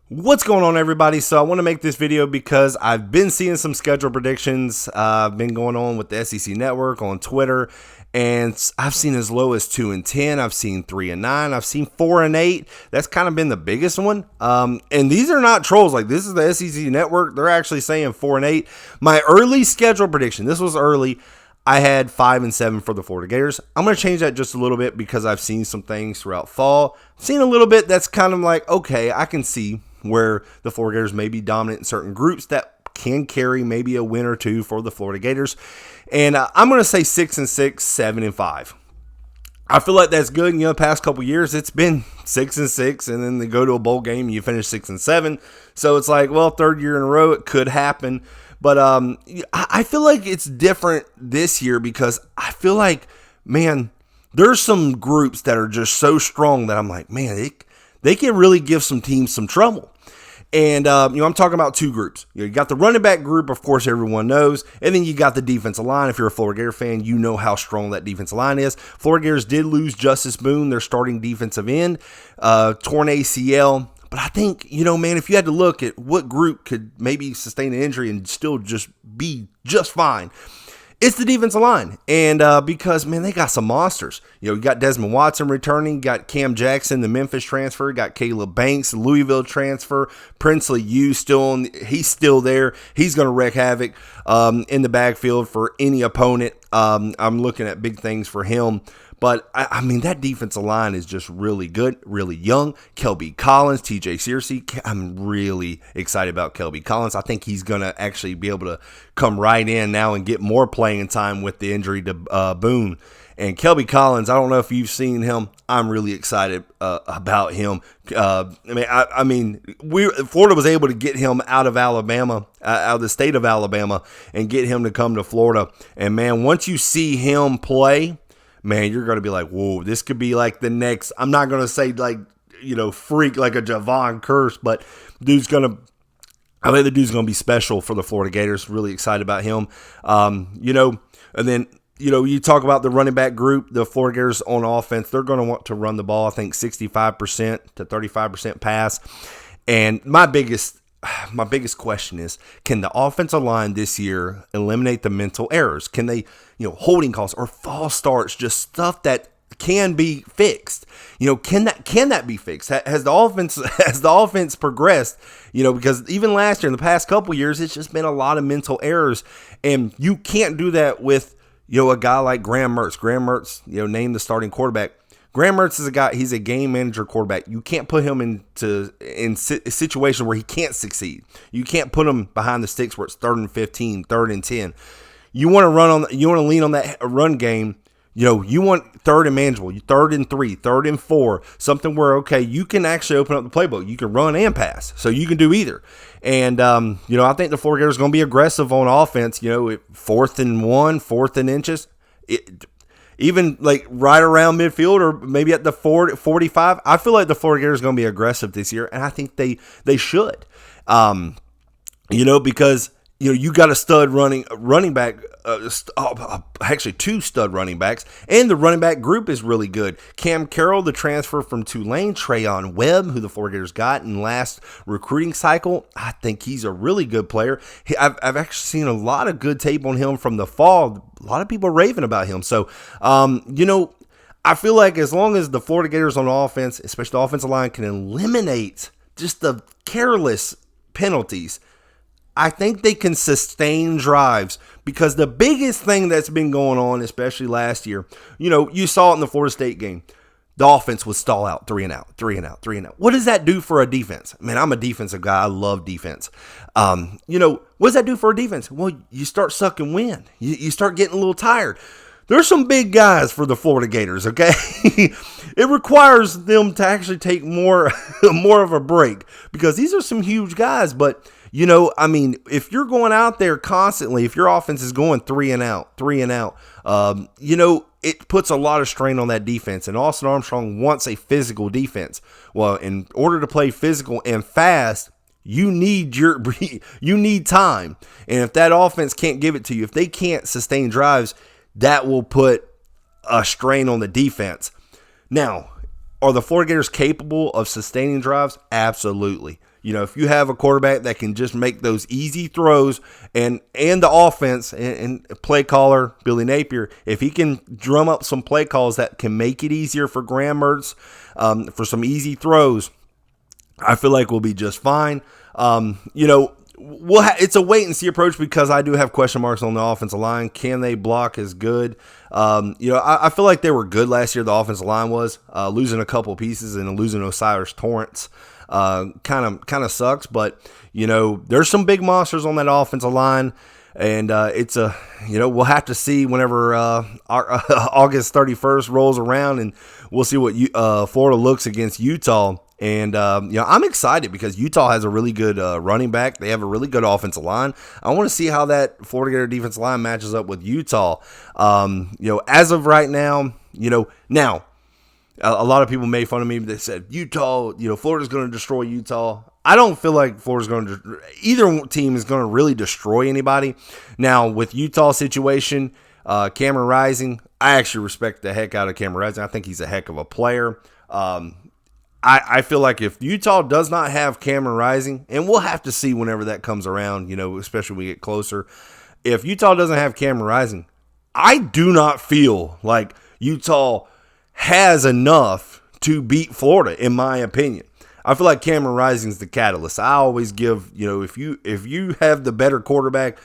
What's going on, everybody? So I want to make this video because I've been seeing some schedule predictions. I've been going on with the SEC Network on Twitter, and I've seen as low as 2-10. I've seen 3-9. I've seen 4-8. That's kind of been the biggest one. And these are not trolls. Like, this is the SEC Network. They're actually saying 4-8. My early schedule prediction. This was early. I had 5-7 for the Florida Gators. I'm going to change that just a little bit because I've seen some things throughout fall. I've seen a little bit that's kind of like, okay, I can see where the Florida Gators may be dominant in certain groups that can carry maybe a win or two for the Florida Gators. And I'm going to say 6-6, 7-5. I feel like that's good. The past couple years, it's been 6-6, and then they go to a bowl game and you finish 6-7. So it's like, well, third year in a row, it could happen. But I feel like it's different this year because I feel like, man, there's some groups that are just so strong that I'm like, man, they can really give some teams some trouble. And, I'm talking about two groups. You got the running back group, of course, everyone knows. And then you got the defensive line. If you're a Florida Gator fan, you know how strong that defensive line is. Florida Gators did lose Justice Boone, their starting defensive end, torn ACL. But I think, man, if you had to look at what group could maybe sustain an injury and still just be just fine, it's the defensive line. And because, man, they got some monsters. You got Desmond Watson returning, got Cam Jackson, the Memphis transfer, got Caleb Banks, Louisville transfer, Princely U he's still there. He's going to wreak havoc in the backfield for any opponent. I'm looking at big things for him. But, I mean, that defensive line is just really good, really young. Kelby Collins, TJ Searcy. I'm really excited about Kelby Collins. I think he's going to actually be able to come right in now and get more playing time with the injury to Boone. And Kelby Collins, I don't know if you've seen him. I'm really excited about him. Florida was able to get him out of Alabama, out of the state of Alabama, and get him to come to Florida. And, man, once you see him play, man, you're going to be like, whoa, this could be like the next, I'm not going to say like, freak like a Javon Curse, but I think the dude's going to be special for the Florida Gators. Really excited about him. And then, you talk about the running back group, the Florida Gators on offense, they're going to want to run the ball, I think 65% to 35% pass. And my biggest question is, can the offensive line this year eliminate the mental errors? Can they, holding calls or false starts, just stuff that can be fixed? Can that be fixed? Has the offense progressed? Because even last year, in the past couple years, it's just been a lot of mental errors, and you can't do that with a guy like Graham Mertz. Graham Mertz, named the starting quarterback. Graham Mertz is a guy, he's a game manager quarterback. You can't put him in a situation where he can't succeed. You can't put him behind the sticks where it's 3rd and 15, 3rd and 10. You want to lean on that run game. You want 3rd and manageable, 3rd and 3, 3rd and 4, something where, okay, you can actually open up the playbook. You can run and pass, so you can do either. And, I think the Florida Gators are going to be aggressive on offense, 4th and 1, 4th and inches. Even like right around midfield or maybe at the 45, I feel like the Florida Gators are going to be aggressive this year, and I think they should. Because you got a stud running back, actually 2 stud running backs, and the running back group is really good. Cam Carroll, the transfer from Tulane, Trayon Webb, who the Florida Gators got in last recruiting cycle, I think he's a really good player. I've actually seen a lot of good tape on him from the fall. A lot of people raving about him. So, I feel like as long as the Florida Gators on offense, especially the offensive line, can eliminate just the careless penalties, I think they can sustain drives, because the biggest thing that's been going on, especially last year, you saw it in the Florida State game. The offense would stall out, 3 and out, 3 and out, 3 and out. What does that do for a defense? Man, I'm a defensive guy. I love defense. What does that do for a defense? Well, you start sucking wind. You start getting a little tired. There's some big guys for the Florida Gators, okay? It requires them to actually take more of a break, because these are some huge guys, but if you're going out there constantly, if your offense is going 3 and out, it puts a lot of strain on that defense. And Austin Armstrong wants a physical defense. Well, in order to play physical and fast, you need time. And if that offense can't give it to you, if they can't sustain drives, that will put a strain on the defense. Now, are the Florida Gators capable of sustaining drives? Absolutely. if you have a quarterback that can just make those easy throws, and the offense and play caller Billy Napier, if he can drum up some play calls that can make it easier for Graham Mertz for some easy throws, I feel like we'll be just fine. It's a wait and see approach because I do have question marks on the offensive line. Can they block as good? I feel like they were good last year. The offensive line was losing a couple pieces and losing Osiris Torrance. Kind of sucks, but there's some big monsters on that offensive line. And we'll have to see whenever August 31st rolls around, and we'll see what Florida looks against Utah. And, I'm excited because Utah has a really good running back. They have a really good offensive line. I want to see how that Florida Gator defensive line matches up with Utah. As of right now, now, a lot of people made fun of me. They said, Utah, Florida's going to destroy Utah. I don't feel like Florida's going to, either team is going to really destroy anybody. Now, with Utah's situation, Cameron Rising, I actually respect the heck out of Cameron Rising. I think he's a heck of a player. I feel like if Utah does not have Cameron Rising, and we'll have to see whenever that comes around, especially when we get closer. If Utah doesn't have Cameron Rising, I do not feel like Utah has enough to beat Florida, in my opinion. I feel like Cameron Rising's the catalyst. I always give, if you have the better quarterback,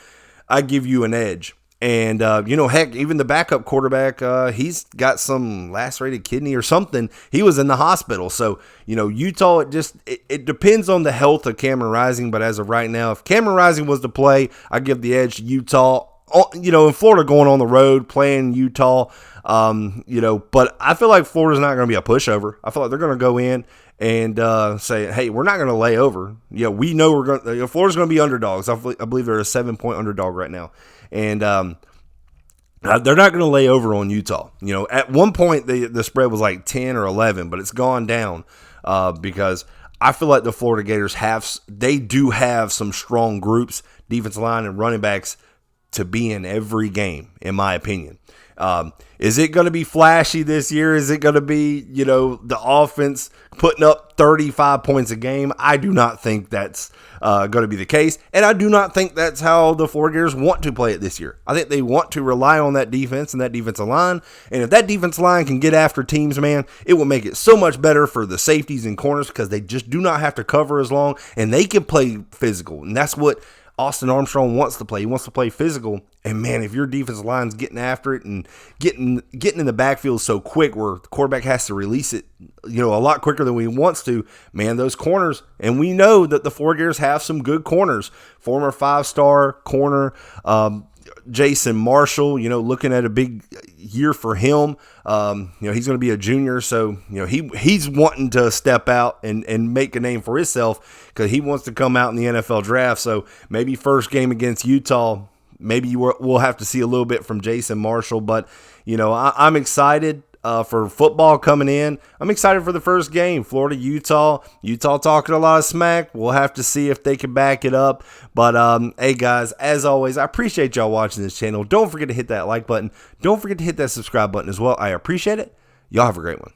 I give you an edge. And, heck, even the backup quarterback, he's got some lacerated kidney or something. He was in the hospital. So, Utah, it depends on the health of Cameron Rising. But as of right now, if Cameron Rising was to play, I give the edge to Utah. In Florida going on the road, playing Utah, but I feel like Florida's not going to be a pushover. I feel like they're going to go in and say, hey, we're not going to lay over. We know we're going to, Florida's going to be underdogs. I believe they're a 7-point underdog right now. And they're not going to lay over on Utah. At one point, the spread was like 10 or 11, but it's gone down because I feel like the Florida Gators do have some strong groups, defensive line and running backs, to be in every game, in my opinion. Is it going to be flashy this year? Is it going to be, the offense putting up 35 points a game? I do not think that's going to be the case. And I do not think that's how the Florida Gators want to play it this year. I think they want to rely on that defense and that defensive line. And if that defensive line can get after teams, man, it will make it so much better for the safeties and corners because they just do not have to cover as long and they can play physical. And that's what Austin Armstrong wants to play. He wants to play physical. And, man, if your defensive line's getting after it and getting in the backfield so quick where the quarterback has to release it, a lot quicker than he wants to, man, those corners. And we know that the Florida Gators have some good corners. Former 5-star corner, Jason Marshall, looking at a big year for him. He's going to be a junior, so he's wanting to step out and make a name for himself because he wants to come out in the NFL draft. So maybe first game against Utah, maybe we'll have to see a little bit from Jason Marshall. But I'm excited for football coming in. I'm excited for the first game, Florida, Utah. Utah talking a lot of smack. We'll have to see if they can back it up. But, hey, guys, as always, I appreciate y'all watching this channel. Don't forget to hit that like button. Don't forget to hit that subscribe button as well. I appreciate it. Y'all have a great one.